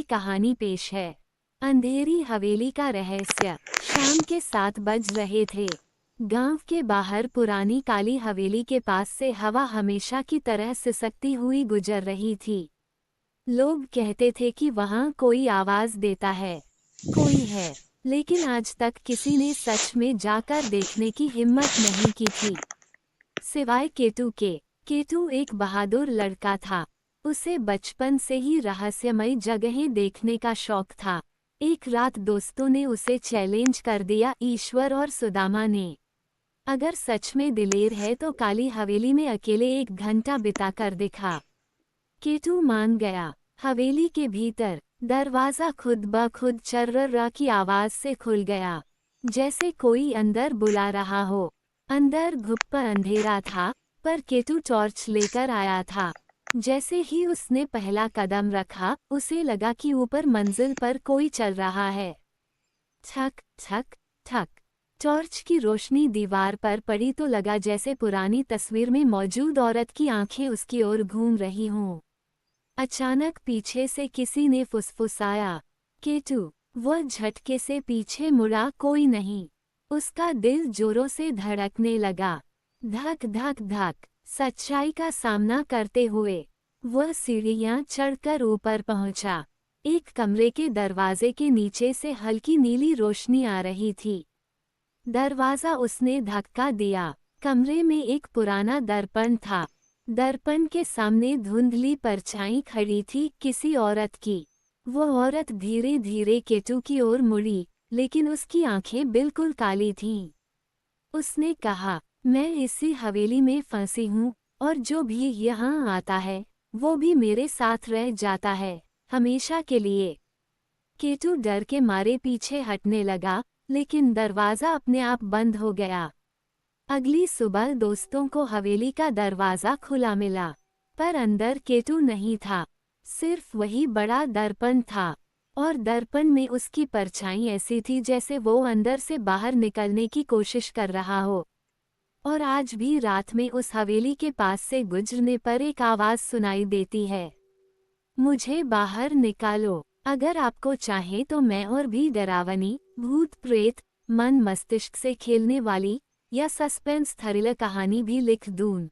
कहानी पेश है। अंधेरी हवेली का रहस्य। शाम के 7 बज रहे थे। गांव के बाहर पुरानी काली हवेली के पास से हवा हमेशा की तरह सिसकती हुई गुजर रही थी। लोग कहते थे कि वहां कोई आवाज देता है, कोई है, लेकिन आज तक किसी ने सच में जाकर देखने की हिम्मत नहीं की थी, सिवाय केतु के। केतु एक बहादुर लड़का था। उसे बचपन से ही रहस्यमयी जगहें देखने का शौक था। एक रात दोस्तों ने उसे चैलेंज कर दिया, ईश्वर और सुदामा ने। अगर सच में दिलेर है तो काली हवेली में अकेले 1 घंटा बिताकर दिखा। केतु मान गया। हवेली के भीतर दरवाजा खुद ब खुद चर्रा की आवाज से खुल गया, जैसे कोई अंदर बुला रहा हो। अंदर घुप्पा अंधेरा था, पर केतु टॉर्च लेकर आया था। जैसे ही उसने पहला कदम रखा, उसे लगा कि ऊपर मंजिल पर कोई चल रहा है। ठक ठक ठक। टॉर्च की रोशनी दीवार पर पड़ी तो लगा जैसे पुरानी तस्वीर में मौजूद औरत की आंखें उसकी ओर घूम रही हों। अचानक पीछे से किसी ने फुसफुसाया, केतु। वह झटके से पीछे मुड़ा, कोई नहीं। उसका दिल जोरों से धड़कने लगा। धक धक धक। सच्चाई का सामना करते हुए वह सीढ़ियां चढ़कर ऊपर पहुंचा। एक कमरे के दरवाजे के नीचे से हल्की नीली रोशनी आ रही थी। दरवाजा उसने धक्का दिया। कमरे में एक पुराना दर्पण था। दर्पण के सामने धुंधली परछाई खड़ी थी, किसी औरत की। वो औरत धीरे धीरे केतु की ओर मुड़ी, लेकिन उसकी आंखें बिल्कुल काली थीं। उसने कहा, मैं इसी हवेली में फंसी हूँ, और जो भी यहाँ आता है वो भी मेरे साथ रह जाता है, हमेशा के लिए। केतु डर के मारे पीछे हटने लगा, लेकिन दरवाजा अपने आप बंद हो गया। अगली सुबह दोस्तों को हवेली का दरवाजा खुला मिला, पर अंदर केतु नहीं था। सिर्फ वही बड़ा दर्पण था, और दर्पण में उसकी परछाई ऐसी थी जैसे वो अंदर से बाहर निकलने की कोशिश कर रहा हो। और आज भी रात में उस हवेली के पास से गुजरने पर एक आवाज सुनाई देती है, मुझे बाहर निकालो। अगर आपको चाहे तो मैं और भी डरावनी, भूत प्रेत, मन मस्तिष्क से खेलने वाली या सस्पेंस थ्रिलर कहानी भी लिख दूं।